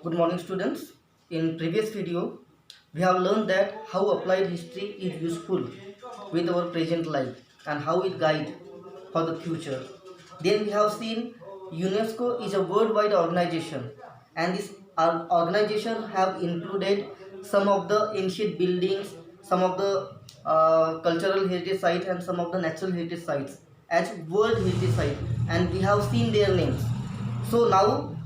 Good morning students. In previous video, we have learned that how applied history is useful with our present life and how it guide for the future. Then we have seen UNESCO is a worldwide organization, and this organization have included some of the ancient buildings, some of the cultural heritage sites and some of the natural heritage sites as world heritage site, and we have seen their names. So now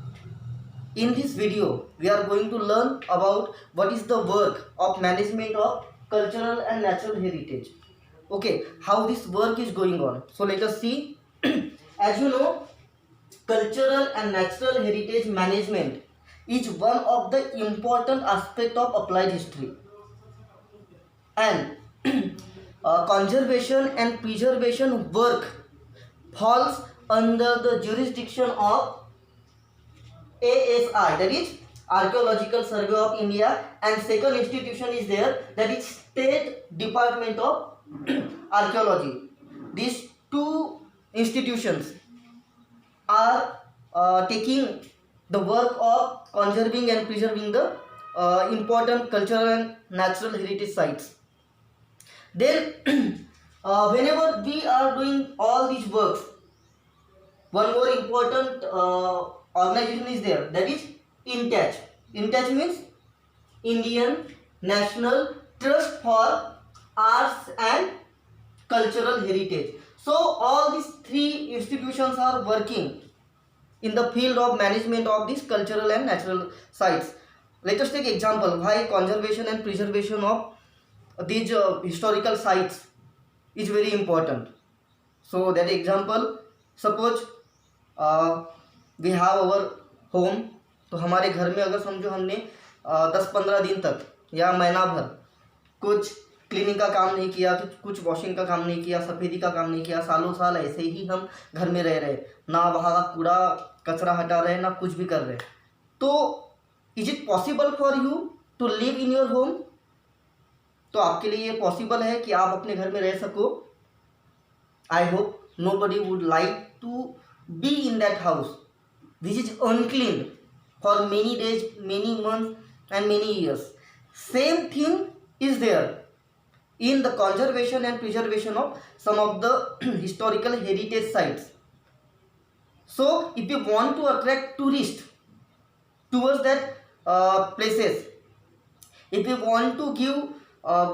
in this video, we are going to learn about what is the work of management of cultural and natural heritage. Okay, how this work is going on. So let us see. As you know, cultural and natural heritage management is one of the important aspect of applied history. And conservation and preservation work falls under the jurisdiction of ASI, that is Archaeological Survey of India, and second institution is there, that is State Department of Archaeology. These two institutions are taking the work of conserving and preserving the important cultural and natural heritage sites. Then whenever we are doing all these works, one more important organization is there, that is INTACH. INTACH means Indian National Trust for Arts and Cultural Heritage. So all these three institutions are working in the field of management of these cultural and natural sites. Let us take example why conservation and preservation of these historical sites is very important. So that example, suppose we have our home, तो हमारे घर में अगर समझो हमने 10-15 दिन तक या महीना भर कुछ क्लीनिंग का काम नहीं किया, कुछ वॉशिंग का काम नहीं किया, सफ़ेदी का काम नहीं किया, सालों साल ऐसे ही हम घर में रह रहे, ना वहाँ कूड़ा कचरा हटा रहे, ना कुछ भी कर रहे, तो is it possible for you to live in your home? तो आपके लिए ये पॉसिबल है कि आप अपने घर में रह सको? I hope nobody would like to be in that house which is unclean for many days, many months and many years. Same thing is there in the conservation and preservation of some of the historical heritage sites. So if you want to attract tourists towards that places, if you want to give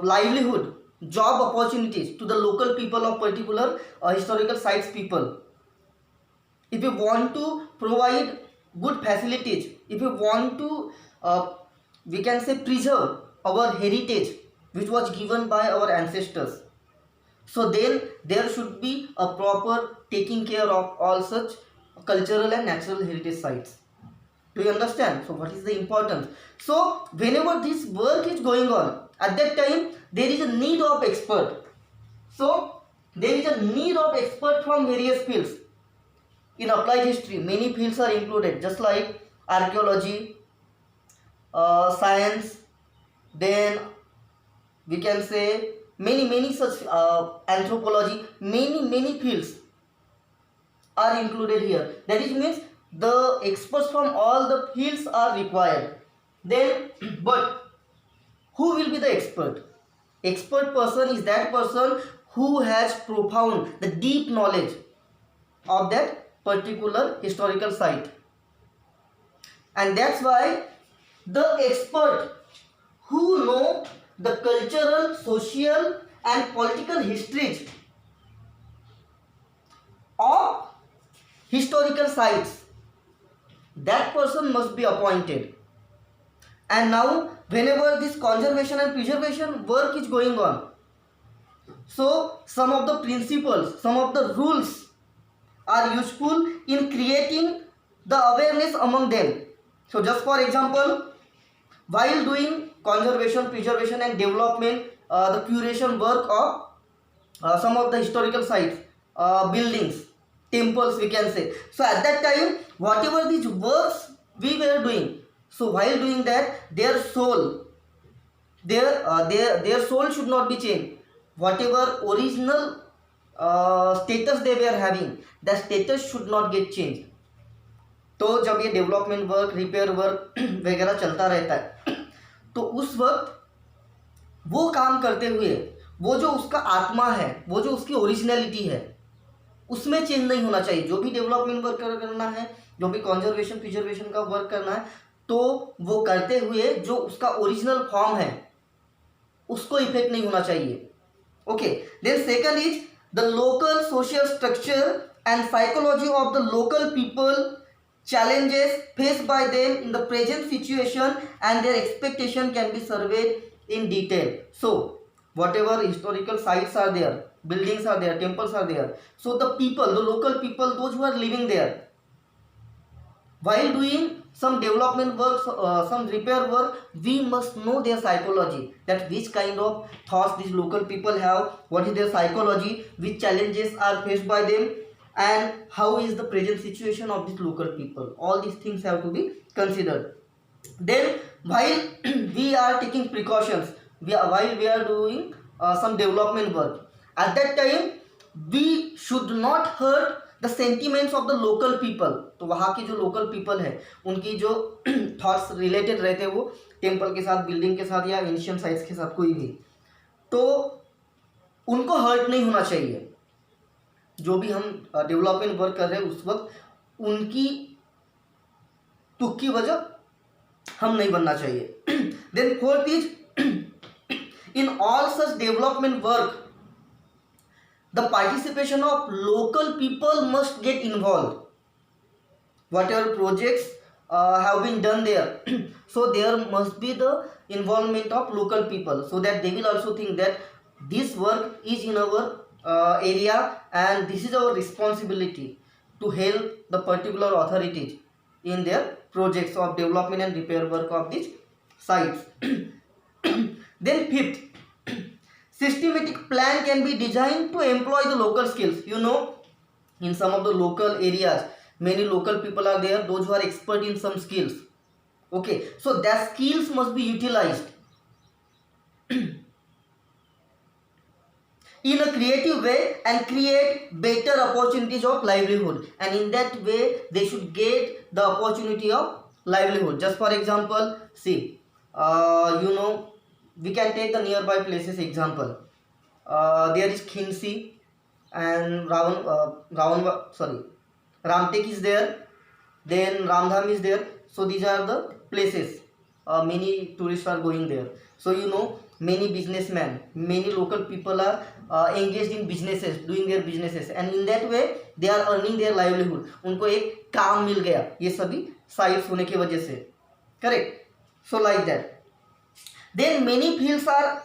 livelihood, job opportunities to the local people of particular historical sites people, if you want to provide good facilities, if you want to we can say preserve our heritage which was given by our ancestors, so then there should be a proper taking care of all such cultural and natural heritage sites. Do you understand? So what is the importance? So whenever this work is going on, at that time there is a need of expert. So there is a need of expert from various fields. In applied history, many fields are included, just like archaeology, science, then we can say many such anthropology, many fields are included here. That is means the experts from all the fields are required. Then but who will be the expert? Expert person is that person who has profound, the deep knowledge of that particular historical site. And that's why the expert who know the cultural, social and political histories of historical sites, that person must be appointed. And now whenever this conservation and preservation work is going on, so some of the principles, some of the rules are useful in creating the awareness among them. So just for example, while doing conservation, preservation and development, the curation work of some of the historical sites, buildings, temples we can say, so at that time whatever these works we were doing, so while doing that their soul, their soul should not be changed. Whatever original status they were having, that status should not get changed. तो जब ये development work, repair work वगैरह चलता रहता है तो उस वक्त वो काम करते हुए वो जो उसका आत्मा है, वो जो उसकी ओरिजिनलिटी है, उसमें चेंज नहीं होना चाहिए। जो भी डेवलपमेंट वर्क करना है, जो भी कंजर्वेशन प्रिजर्वेशन का वर्क करना है, तो वो करते हुए जो उसका ओरिजिनल फॉर्म है उसको इफेक्ट नहीं होना चाहिए। Okay, then second is the local social structure and psychology of the local people, challenges faced by them in the present situation and their expectation can be surveyed in detail. So whatever historical sites are there, buildings are there, temples are there, so the people, the local people, those who are living there, while doing some development work, some repair work, we must know their psychology, that which kind of thoughts these local people have, what is their psychology, which challenges are faced by them, and how is the present situation of these local people. All these things have to be considered. Then while we are taking precautions, while we are doing some development work, at that time we should not hurt the sentiments of the local people. तो वहाँ की जो local people है उनकी जो thoughts related रहते हैं वो टेम्पल के साथ, बिल्डिंग के साथ या एंशियंट साइट्स के साथ कोई भी, तो उनको हर्ट नहीं होना चाहिए। जो भी हम डेवलपमेंट वर्क कर रहे हैं उस वक्त उनकी तुक की वजह हम नहीं बनना चाहिए। Then fourth is in all such development work the participation of local people must get involve. whatever projects have been done there so there must be the involvement of local people, so that they will also think that this work is in our area and this is our responsibility to help the particular authorities in their projects of development and repair work of these sites. Then fifth, systematic plan can be designed to employ the local skills. You know, in some of the local areas many local people are there, those who are expert in some skills. Okay, so that skills must be utilized in a creative way and create better opportunities of livelihood, and in that way they should get the opportunity of livelihood. Just for example, see, you know, we can take the nearby places example. There is Khinsi and Ramtek is there, then Ramdham is there. So these are the places many tourists are going there. So you know, many businessmen, many local people are engaged in businesses, doing their businesses, and in that way they are earning their livelihood. उनको एक काम मिल गया ये सभी sites होने की वजह से, correct? So like that. Then many fields are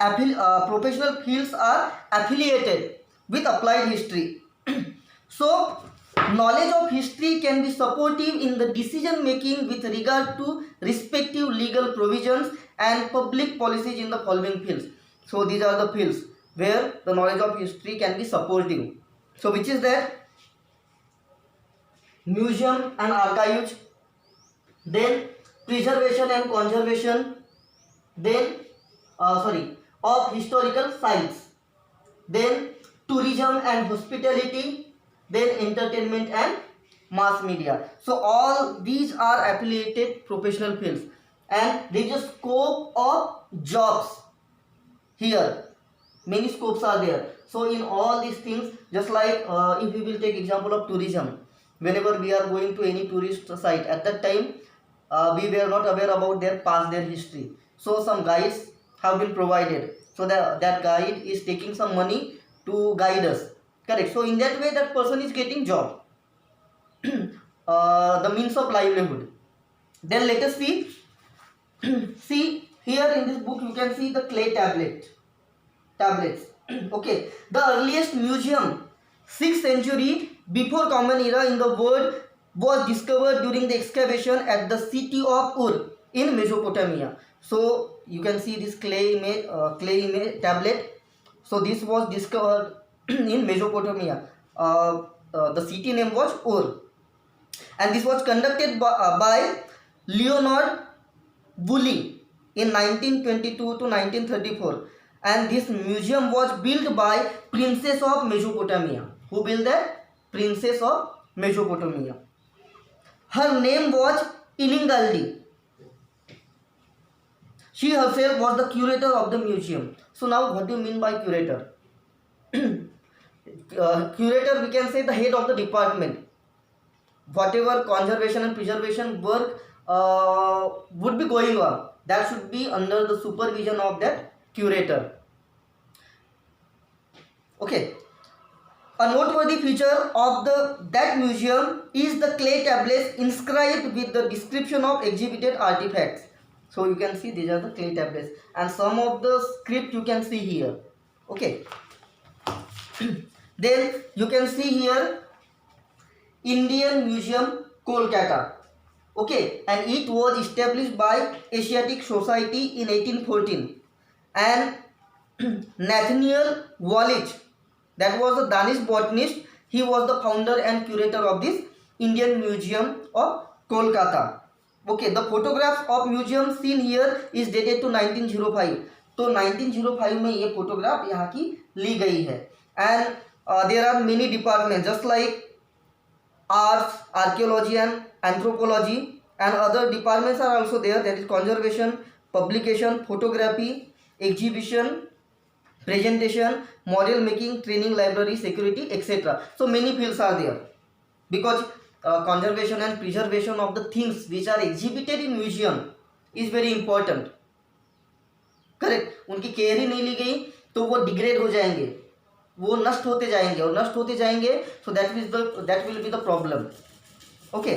professional fields are affiliated with applied history. So knowledge of history can be supportive in the decision making with regard to respective legal provisions and public policies in the following fields. So these are the fields where the knowledge of history can be supportive. So which is that? Museum and archives, then preservation and conservation, then of historical sites, then tourism and hospitality, then entertainment and mass media. So all these are affiliated professional fields, and there is a scope of jobs here. Many scopes are there. So in all these things, just like if we will take example of tourism, whenever we are going to any tourist site, at that time we were not aware about their past, their history. So some guides have been provided, so that guide is taking some money to guide us, correct? So in that way that person is getting job, the means of livelihood. Then let us see see here in this book you can see the clay tablets. Okay, the earliest museum 6th century before common era in the world was discovered during the excavation at the city of Ur in Mesopotamia. So you can see this clay image tablet. So this was discovered in Mesopotamia. The city name was Ur, and this was conducted by Leonard Woolley in 1922 to 1934, and this museum was built by Princess of Mesopotamia. Who built that? Princess of Mesopotamia. Her name was Iningaldi. She herself was the curator of the museum. So now what do you mean by curator? Curator, we can say the head of the department. Whatever conservation and preservation work would be going on, that should be under the supervision of that curator. Okay. A noteworthy feature of that museum is the clay tablets inscribed with the description of exhibited artifacts. So you can see these are the clay tablets, and some of the script you can see here. Okay. Then you can see here Indian Museum, Kolkata. Okay, and it was established by Asiatic Society in 1814, and Nathaniel Wallich, that was a Danish botanist, he was the founder and curator of this Indian Museum of Kolkata. Okay, the photographs of museum seen here is dated to 1905. तो 1905 में ये photograph यहाँ की ली गई है. And there are many departments just like arts, archaeology and anthropology, and other departments are also there, that is conservation, publication, photography, exhibition, presentation, model making, training, library, security, etc. So many fields are there, because conservation and preservation of the things which are exhibited in museum is very important. Correct. उनकी care ही नहीं ली गई तो वो degrade हो जाएंगे, वो नष्ट होते जाएंगे, और नष्ट होते जाएंगे, so that will be the problem. Okay,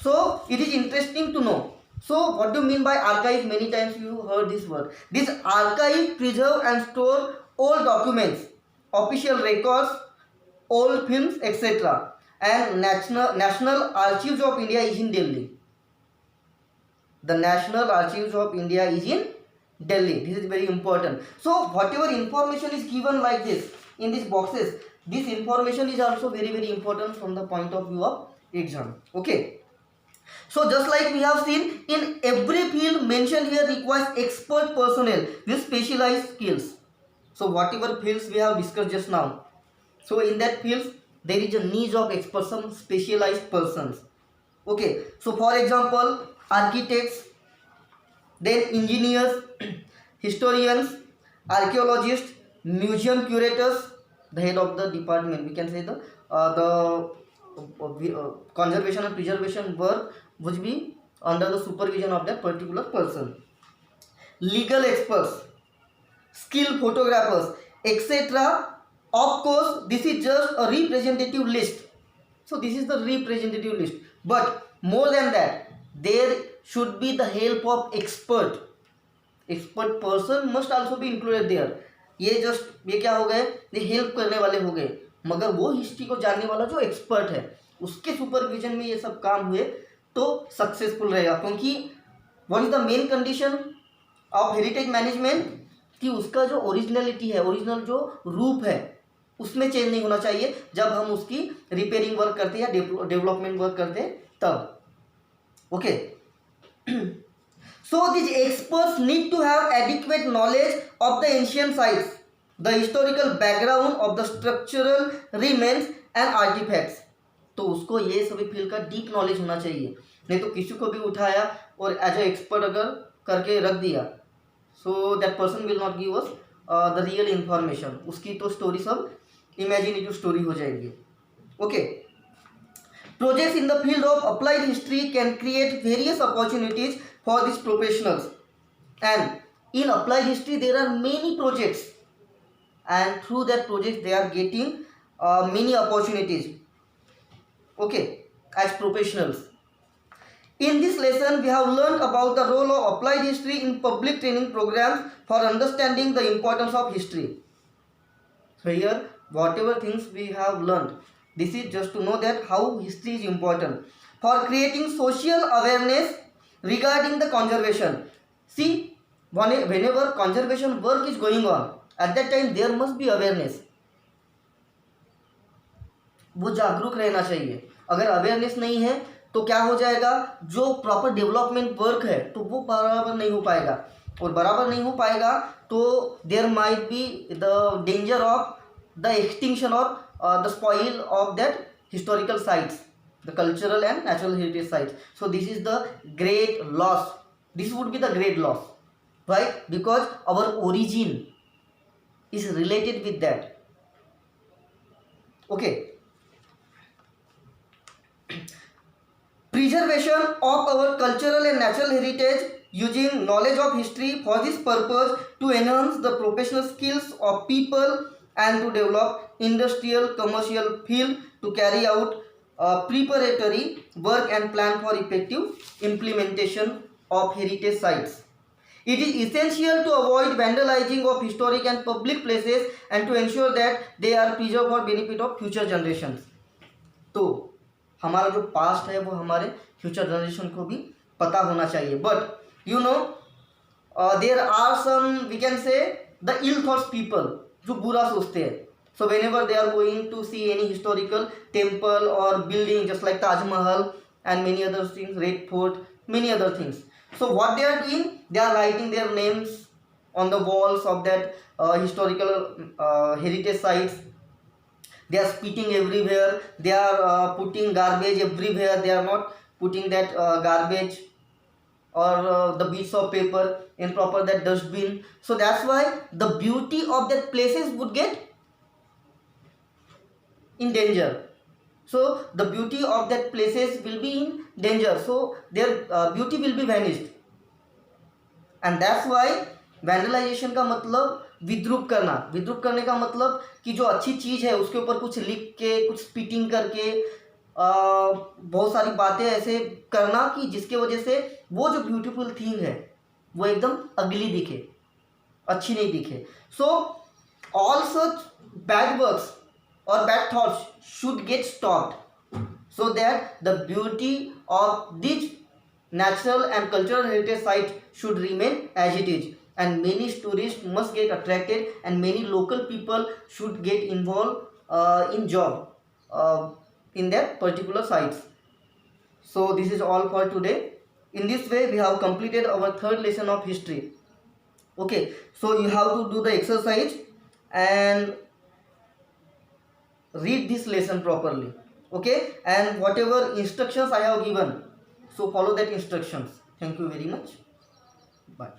so it is interesting to know. So what do you mean by archive? Many times you heard this word. This archive preserve and store all documents, official records, old films, etc. And National Archives of India is in Delhi. The National Archives of India is in Delhi. This is very important. So whatever information is given like this in these boxes, this information is also very, very important from the point of view of exam. Okay. So just like we have seen, in every field mentioned here requires expert personnel with specialized skills. So whatever fields we have discussed just now, so in that fields there is a need of experts, some specialized persons. Okay, so for example, architects, then engineers, historians, archaeologists, museum curators, the head of the department, we can say the conservation and preservation work would be under the supervision of that particular person. Legal experts, skilled photographers, etc. Of course, this is just a representative list. So this is the representative list. But more than that, there should be the help of expert. Expert person must also be included there. ये क्या हो गए, ये help करने वाले हो गए, मगर वो हिस्ट्री को जानने वाला जो एक्सपर्ट है उसके सुपरविजन में ये सब काम हुए तो सक्सेसफुल रहेगा. क्योंकि what is the main condition of heritage management, कि उसका जो ओरिजिनलिटी है, ओरिजिनल जो रूप है, उसमें चेंज नहीं होना चाहिए जब हम उसकी रिपेयरिंग वर्क करते हैं या डेवलपमेंट वर्क करते हैं तब. Okay, so this experts need to have adequate knowledge of the ancient sites, the historical background of the structural remains and artifacts. तो उसको ये सभी फील्ड का डीप नॉलेज होना चाहिए. नहीं तो किसी को भी उठाया और एज ए एक्सपर्ट अगर करके रख दिया, so that person will not give us the real information. उसकी तो स्टोरी सब इमेजिनेटिव स्टोरी हो जाएगी. Okay, projects in the field of applied history can create various opportunities for this professionals, and in applied history there are many projects, and through that project they are getting many opportunities, okay, as professionals. In this lesson we have learned about the role of applied history in public training programs for understanding the importance of history. So here whatever things we have learned, this is just to know that how history is important for creating social awareness regarding the conservation. See, whenever conservation work is going on, at that time there must be awareness. वो जागरूक रहना चाहिए. अगर awareness नहीं है तो क्या हो जाएगा, जो प्रॉपर डेवलपमेंट वर्क है तो वो बराबर नहीं हो पाएगा, और बराबर नहीं हो पाएगा तो there might be the danger of the extinction और the spoil of that historical sites. the cultural and natural heritage sites. So this is the great loss. This would be the great loss. Why? Because our origin is related with that. Okay. Preservation of our cultural and natural heritage using knowledge of history for this purpose to enhance the professional skills of people and to develop industrial commercial field to carry out preparatory work and plan for effective implementation of heritage sites. It is essential to avoid vandalizing of historic and public places and to ensure that they are preserved for benefit of future generations. तो हमारा जो past है वो हमारे future generation को भी पता होना चाहिए. But you know there are some we can say the ill thoughts people जो बुरा सोचते हैं. So whenever they are going to see any historical temple और building just like Taj Mahal and many other things, Red Fort, many other things. So what they are doing, they are writing their names on the walls of that historical heritage sites. They are spitting everywhere. They are putting garbage everywhere. They are not putting that garbage or the bits of paper in proper that dustbin. So that's why the beauty of that places would get in danger. So the beauty of that places will be in danger. So their beauty will be vanished. And that's why वैंडलाइजेशन का मतलब विद्रूप करना. विद्रूप करने का मतलब कि जो अच्छी चीज़ है उसके ऊपर कुछ लिख के, कुछ स्पिटिंग करके, बहुत सारी बातें ऐसे करना कि जिसके वजह से वो जो ब्यूटीफुल थिंग है वो एकदम अगली दिखे, अच्छी नहीं दिखे. So all such bad works or bad thoughts should get stopped so that the beauty of this natural and cultural heritage site should remain as it is, and many tourists must get attracted and many local people should get involved in job in that particular sites. So this is all for today. In this way we have completed our third lesson of history. Okay, so you have to do the exercise and read this lesson properly. Okay, and whatever instructions I have given, so follow that instructions. Thank you very much. Bye.